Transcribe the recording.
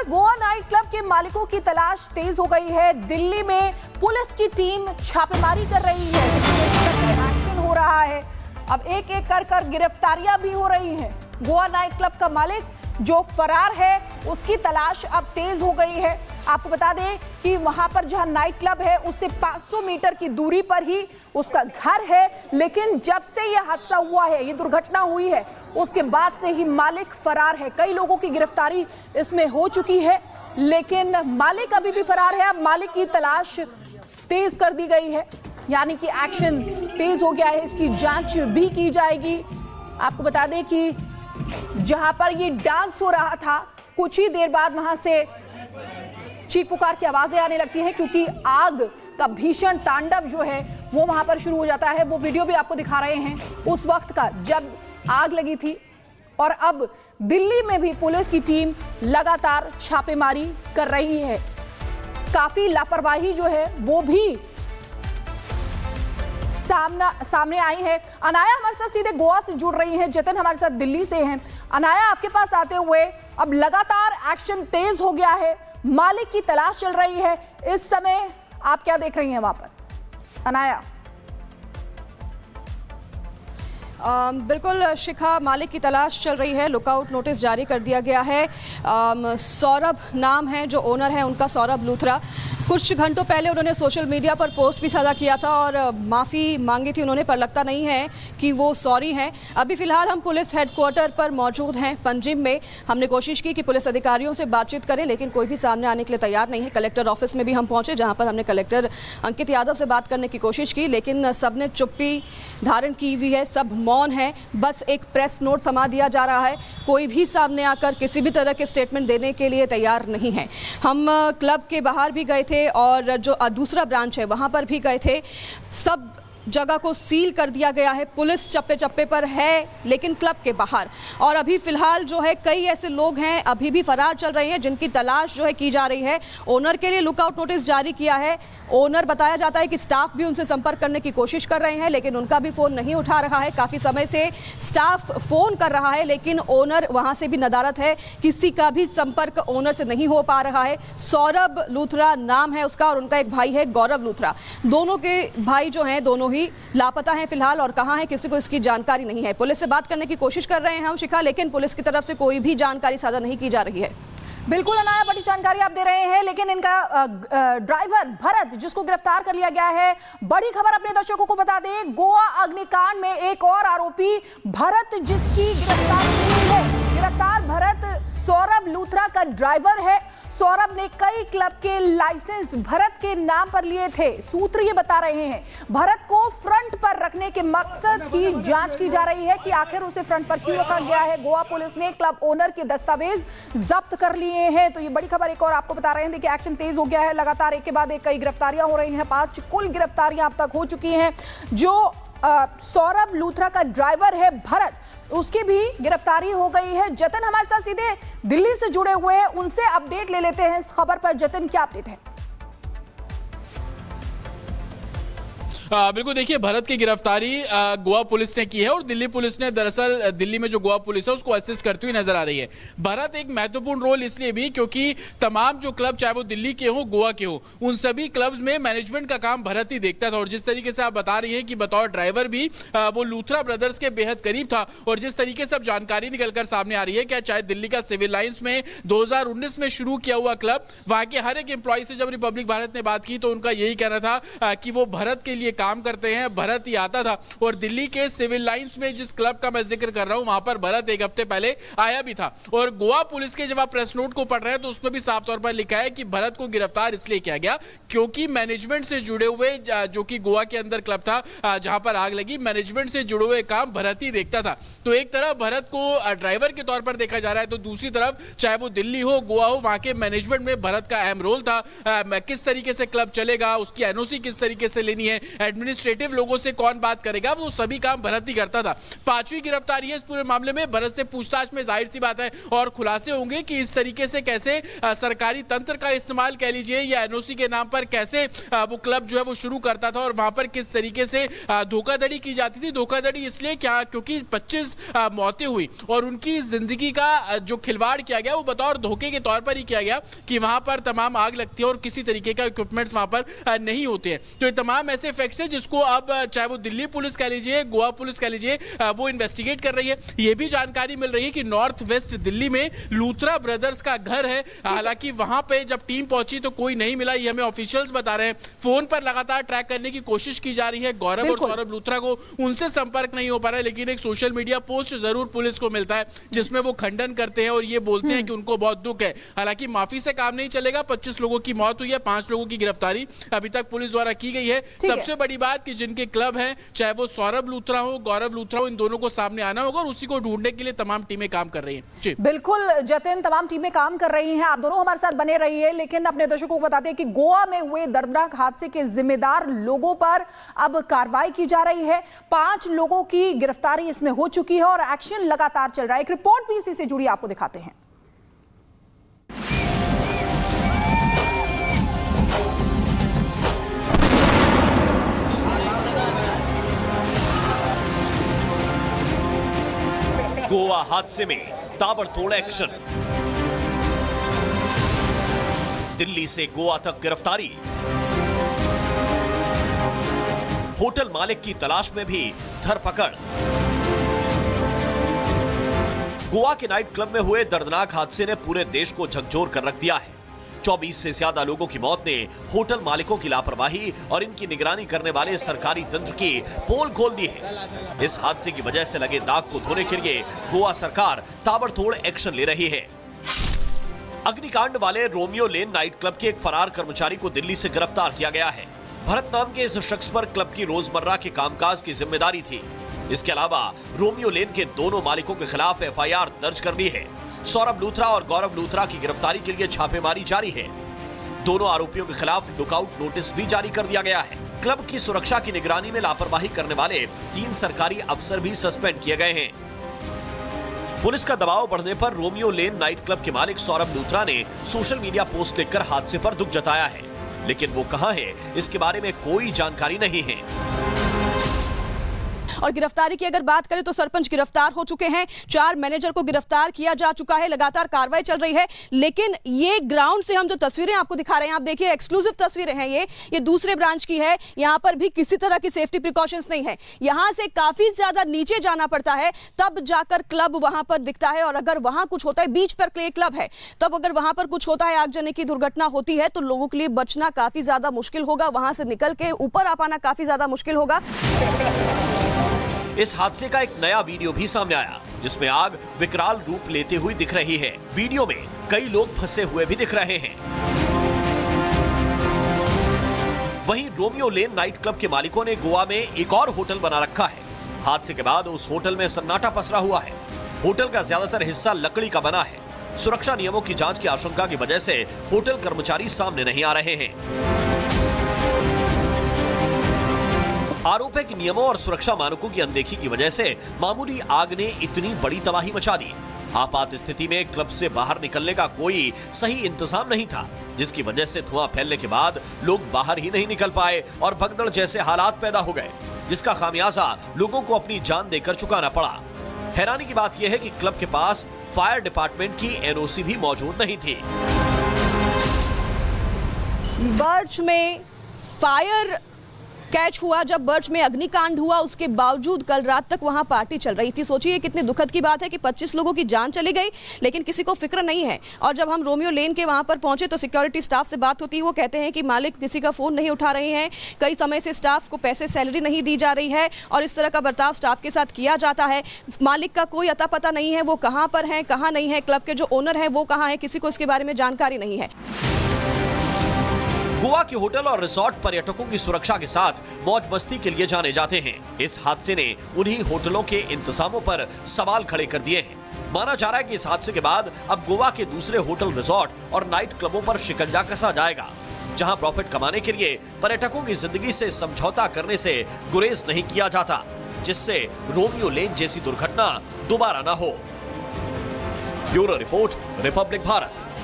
Goa night club के मालिकों की तलाश तेज हो गई है। दिल्ली में पुलिस की टीम छापेमारी कर रही है, एक्शन हो रहा है। अब एक एक कर गिरफ्तारियां भी हो रही हैं। गोवा नाइट क्लब का मालिक जो फरार है उसकी तलाश अब तेज हो गई है। आपको बता दें कि वहां पर जहां नाइट क्लब है उससे 500 मीटर की दूरी पर ही उसका घर है, लेकिन जब से यह हादसा हुआ है, ये दुर्घटना हुई है, उसके बाद से ही मालिक फरार है। कई लोगों की गिरफ्तारी इसमें हो चुकी है, लेकिन मालिक अभी भी फरार है। अब मालिक की तलाश तेज कर दी गई है, यानी कि एक्शन तेज हो गया है। इसकी जांच भी की जाएगी। आपको बता दें कि जहां पर ये डांस हो रहा था, कुछ ही देर बाद वहां से चीख पुकार की आवाजें आने लगती हैं, क्योंकि आग का भीषण तांडव जो है वो वहां पर शुरू हो जाता है। वो वीडियो भी आपको दिखा रहे हैं उस वक्त का जब आग लगी थी। और अब दिल्ली में भी पुलिस की टीम लगातार छापेमारी कर रही है। काफी लापरवाही जो है वो भी सामने आई है। अनाया हमारे साथ सीधे गोवा से जुड़ रही हैं, जतन हमारे साथ दिल्ली से हैं। अनाया, आपके पास आते हुए अब लगातार एक्शन तेज हो गया है, मालिक की तलाश चल रही है। इस समय आप क्या देख रही हैं वहां पर, अनाया? बिल्कुल शिखा, मालिक की तलाश चल रही है। लुकआउट नोटिस जारी कर दिया गया है। सौरभ नाम है जो ओनर है उनका, सौरभ लूथरा। कुछ घंटों पहले उन्होंने सोशल मीडिया पर पोस्ट भी साझा किया था और माफ़ी मांगी थी उन्होंने, पर लगता नहीं है कि वो सॉरी हैं। अभी फ़िलहाल हम पुलिस हेडक्वार्टर पर मौजूद हैं पंजिम में। हमने कोशिश की कि पुलिस अधिकारियों से बातचीत करें, लेकिन कोई भी सामने आने के लिए तैयार नहीं है। कलेक्टर ऑफिस में भी हम पहुंचे, जहां पर हमने कलेक्टर अंकित यादव से बात करने की कोशिश की, लेकिन सबने चुप्पी धारण की हुई है, सब मौन है। बस एक प्रेस नोट थमा दिया जा रहा है। कोई भी सामने आकर किसी भी तरह के स्टेटमेंट देने के लिए तैयार नहीं है। हम क्लब के बाहर भी गए थे और जो दूसरा ब्रांच है वहां पर भी गए थे। सब जगह को सील कर दिया गया है। पुलिस चप्पे चप्पे पर है, लेकिन क्लब के बाहर। और अभी फिलहाल जो है कई ऐसे लोग हैं अभी भी फरार चल रहे हैं, जिनकी तलाश जो है की जा रही है। ओनर के लिए लुकआउट नोटिस जारी किया है। ओनर बताया जाता है कि स्टाफ भी उनसे संपर्क करने की कोशिश कर रहे हैं, लेकिन उनका भी फ़ोन नहीं उठा रहा है। काफ़ी समय से स्टाफ फ़ोन कर रहा है, लेकिन ओनर वहाँ से भी नदारत है। किसी का भी संपर्क ओनर से नहीं हो पा रहा है। सौरभ लूथरा नाम है उसका और उनका एक भाई है गौरव लूथरा। दोनों के भाई जो हैं दोनों ही लापता हैं फिलहाल, और कहाँ है किसी को इसकी जानकारी नहीं है। पुलिस से बात करने की कोशिश कर रहे हैं हम शिखा, लेकिन पुलिस की तरफ से कोई भी जानकारी साझा नहीं की जा रही है। बिल्कुल अनाया, बड़ी जानकारी आप दे रहे हैं, लेकिन इनका ड्राइवर भरत जिसको गिरफ्तार कर लिया गया है, बड़ी खबर अपने दर्शकों को बता दें। गोवा अग्निकांड में एक और आरोपी भरत जिसकी गिरफ्तारी हुई है। गिरफ्तार भरत सौरभ लूथरा का ड्राइवर है। सौरभ ने कई क्लब के लाइसेंस भरत के नाम पर लिए थे। सूत्र ये बता रहे हैं भरत को फ्रंट पर रखने के मकसद की जांच की जा रही है कि आखिर उसे फ्रंट पर क्यों रखा गया है। गोवा पुलिस ने क्लब ओनर के दस्तावेज जब्त कर लिए हैं। तो ये बड़ी खबर एक और आपको बता रहे हैं। देखिए, एक्शन तेज हो गया है, लगातार एक के बाद एक कई गिरफ्तारियां हो रही हैं। 5 कुल गिरफ्तारियां अब तक हो चुकी हैं। जो सौरभ लूथरा का ड्राइवर है भरत, उसकी भी गिरफ्तारी हो गई है। जतन हमारे साथ सीधे दिल्ली से जुड़े हुए हैं, उनसे अपडेट ले लेते हैं इस खबर पर। जतन, क्या अपडेट है? बिल्कुल, देखिए, भरत की गिरफ्तारी गोवा पुलिस ने की है और दिल्ली पुलिस ने दरअसल दिल्ली में जो गोवा पुलिस है उसको असिस्ट करती हुई नजर आ रही है। भरत एक महत्वपूर्ण रोल इसलिए भी क्योंकि तमाम जो क्लब, चाहे वो दिल्ली के हो गोवा के हो, उन सभी क्लब्स में मैनेजमेंट का काम भरत ही देखता था। और जिस तरीके से आप बता रही हैं कि बतौर ड्राइवर भी वो लूथरा ब्रदर्स के बेहद करीब था, और जिस तरीके से अब जानकारी निकलकर सामने आ रही है क्या, चाहे दिल्ली का सिविल लाइंस में 2019 में शुरू किया हुआ क्लब, वहां के हर एक एम्प्लॉय से जब रिपब्लिक भारत ने बात की तो उनका यही कहना था कि वो भरत के लिए काम करते हैं। भरत ही आता था और दिल्ली के सिविल लाइंस में जिस क्लब का मैं जिक्र कर रहा हूं वहां पर भरत एक हफ्ते पहले आया भी था। और गोवा पुलिस के जब आप प्रेस नोट को पढ़ रहे हैं तो उसमें भी साफ तौर पर लिखा है कि भरत को गिरफ्तार इसलिए किया गया क्योंकि मैनेजमेंट से जुड़े हुए, जो कि गोवा के अंदर क्लब था जहां पर आग लगी, मैनेजमेंट से जुड़े हुए काम भरत ही देखता था। तो एक तरफ भरत को ड्राइवर के तौर पर देखा जा रहा है, तो दूसरी तरफ चाहे वो दिल्ली हो गोवा हो, वहां के मैनेजमेंट में भरत का अहम रोल था। किस तरीके से क्लब चलेगा, उसकी एनओसी किस तरीके से लेनी है, एडमिनिस्ट्रेटिव लोगों से कौन बात करेगा, वो सभी काम भरत ही करता था। 5वीं गिरफ्तारी है इस पूरे मामले में। भरत से पूछताछ में जाहिर सी बात है और खुलासे होंगे कि इस तरीके से कैसे सरकारी तंत्र का इस्तेमाल कह लीजिए या एनओसी के नाम पर कैसे वो क्लब जो है वो शुरू करता था और वहां पर किस तरीके से धोखाधड़ी की जाती थी। धोखाधड़ी इसलिए क्या क्योंकि 25 मौतें हुई और उनकी जिंदगी का जो खिलवाड़ किया गया वो बतौर धोखे के तौर पर ही किया गया कि वहां पर तमाम आग लगती है और किसी तरीके का इक्विपमेंट्स वहां पर नहीं होते हैं। तो ये तमाम ऐसे फैक्ट्स हैं जिसको अब चाहे वो दिल्ली पुलिस कह लीजिए, गोवा पुलिस कह लीजिए, वो इन्वेस्टिगेट कर रही है। ये भी जानकारी मिल रही है कि नॉर्थ वेस्ट दिल्ली में लूथरा ब्रदर्स का घर है। हालांकि वहां पे जब टीम पहुंची तो कोई नहीं मिला, ये हमें ऑफिशियल्स बता रहे हैं। फोन पर लगातार ट्रैक करने की कोशिश की जा रही है गौरव और सौरभ लूथरा को, उनसे संपर्क नहीं हो पा रहा है। लेकिन एक सोशल मीडिया पोस्ट जरूर पुलिस को मिलता है जिसमें वो खंडन करते हैं और ये बोलते हैं कि उनको बहुत दुख है। हालांकि माफी से काम नहीं चलेगा। 25 लोगों की मौत हुई है, 5 लोगों की गिरफ्तारी अभी तक पुलिस द्वारा की गई है। सबसे बड़ी बात कि जिनके क्लब हैं, चाहे वो सौरभ लूथरा हो, गौरव लूथरा हो, इन दोनों को सामने आना होगा और उसी को ढूंढने के लिए तमाम टीमें काम कर रही हैं। जी बिल्कुल जतिन, तमाम टीमें काम कर रही हैं। आप दोनों हमारे साथ बने रहिए। लेकिन अपने दर्शकों को बताते हैं कि गोवा में हुए दर्दनाक हादसे के जिम्मेदार लोगों पर अब कार्रवाई की जा रही है। 5 लोगों की गिरफ्तारी इसमें हो चुकी है और एक्शन लगातार चल रहा है। एक रिपोर्ट भी इसी से जुड़ी आपको दिखाते हैं। गोवा हादसे में ताबड़तोड़ एक्शन, दिल्ली से गोवा तक गिरफ्तारी, होटल मालिक की तलाश में भी धरपकड़। गोवा के नाइट क्लब में हुए दर्दनाक हादसे ने पूरे देश को झकझोर कर रख दिया है। 24 से ज्यादा लोगों की मौत ने होटल मालिकों की लापरवाही और इनकी निगरानी करने वाले सरकारी तंत्र की पोल खोल दी है। इस हादसे की वजह से लगे दाग को धोने के लिए गोवा सरकार ताबड़तोड़ एक्शन ले रही है। अग्निकांड वाले रोमियो लेन नाइट क्लब के एक फरार कर्मचारी को दिल्ली से गिरफ्तार किया गया है। भरत नाम के इस शख्स पर क्लब की रोजमर्रा के कामकाज की जिम्मेदारी थी। इसके अलावा रोमियो लेन के दोनों मालिकों के खिलाफ एफआईआर दर्ज कर ली है। सौरभ लूथरा और गौरव लूथरा की गिरफ्तारी के लिए छापेमारी जारी है। दोनों आरोपियों के खिलाफ लुकआउट नोटिस भी जारी कर दिया गया है। क्लब की सुरक्षा की निगरानी में लापरवाही करने वाले 3 सरकारी अफसर भी सस्पेंड किए गए हैं। पुलिस का दबाव बढ़ने पर रोमियो लेन नाइट क्लब के मालिक सौरभ लूथरा ने सोशल मीडिया पोस्ट लिखकर हादसे पर दुख जताया है, लेकिन वो कहां है इसके बारे में कोई जानकारी नहीं है। और गिरफ्तारी की अगर बात करें तो सरपंच गिरफ्तार हो चुके हैं, 4 मैनेजर को गिरफ्तार किया जा चुका है, लगातार कार्रवाई चल रही है। लेकिन ये ग्राउंड से हम जो तस्वीरें आपको दिखा रहे हैं, आप देखिए एक्सक्लूसिव तस्वीरें हैं ये दूसरे ब्रांच की है। यहां पर भी किसी तरह की सेफ्टी प्रिकॉशंस नहीं है। यहां से काफी ज्यादा नीचे जाना पड़ता है तब जाकर क्लब वहां पर दिखता है। और अगर वहां कुछ होता है, बीच पर क्ले क्लब है, तब अगर वहां पर कुछ होता है, आगजनी की दुर्घटना होती है तो लोगों के लिए बचना काफी ज्यादा मुश्किल होगा। वहां से निकल के ऊपर आ पाना काफी ज्यादा मुश्किल होगा। इस हादसे का एक नया वीडियो भी सामने आया जिसमें आग विकराल रूप लेते हुए दिख रही है। वीडियो में कई लोग फंसे हुए भी दिख रहे हैं। वहीं रोमियो लेन नाइट क्लब के मालिकों ने गोवा में एक और होटल बना रखा है। हादसे के बाद उस होटल में सन्नाटा पसरा हुआ है। होटल का ज्यादातर हिस्सा लकड़ी का बना है। सुरक्षा नियमों की जांच की आशंका की वजह से होटल कर्मचारी सामने नहीं आ रहे हैं। आरोप है कि नियमों और सुरक्षा मानकों की अनदेखी की वजह से मामूली आग ने इतनी बड़ी तबाही मचा दी। आपात स्थिति में क्लब से बाहर निकलने का कोई सही इंतजाम नहीं था, जिसकी वजह से धुआं फैलने के बाद लोग बाहर ही नहीं निकल पाए और भगदड़ जैसे हालात पैदा हो गए, जिसका खामियाजा लोगों को अपनी जान देकर चुकाना पड़ा। हैरानी की बात यह है कि क्लब के पास फायर डिपार्टमेंट की एनओसी भी मौजूद नहीं थी। बर्च में फायर कैच हुआ, जब बर्च में अग्निकांड हुआ, उसके बावजूद कल रात तक वहां पार्टी चल रही थी। सोचिए कितनी दुखद की बात है कि 25 लोगों की जान चली गई, लेकिन किसी को फिक्र नहीं है। और जब हम रोमियो लेन के वहां पर पहुंचे तो सिक्योरिटी स्टाफ से बात होती है, वो कहते हैं कि मालिक किसी का फोन नहीं उठा रहे हैं, कई समय से स्टाफ को पैसे सैलरी नहीं दी जा रही है और इस तरह का बर्ताव स्टाफ के साथ किया जाता है। मालिक का कोई अता पता नहीं है, वो कहाँ पर है कहाँ नहीं है, क्लब के जो ओनर है वो कहाँ है, किसी को इसके बारे में जानकारी नहीं है। गोवा के होटल और रिसोर्ट पर्यटकों की सुरक्षा के साथ मौज मस्ती के लिए जाने जाते हैं। इस हादसे ने उन्हीं होटलों के इंतजामों पर सवाल खड़े कर दिए हैं। माना जा रहा है कि इस हादसे के बाद अब गोवा के दूसरे होटल, रिसोर्ट और नाइट क्लबों पर शिकंजा कसा जाएगा। जहां प्रॉफिट कमाने के लिए पर्यटकों की जिंदगी से समझौता करने से गुरेज नहीं किया जाता, जिससे रोमियो लेन जैसी दुर्घटना दोबारा ना हो। Bureau report, Republic Bharat.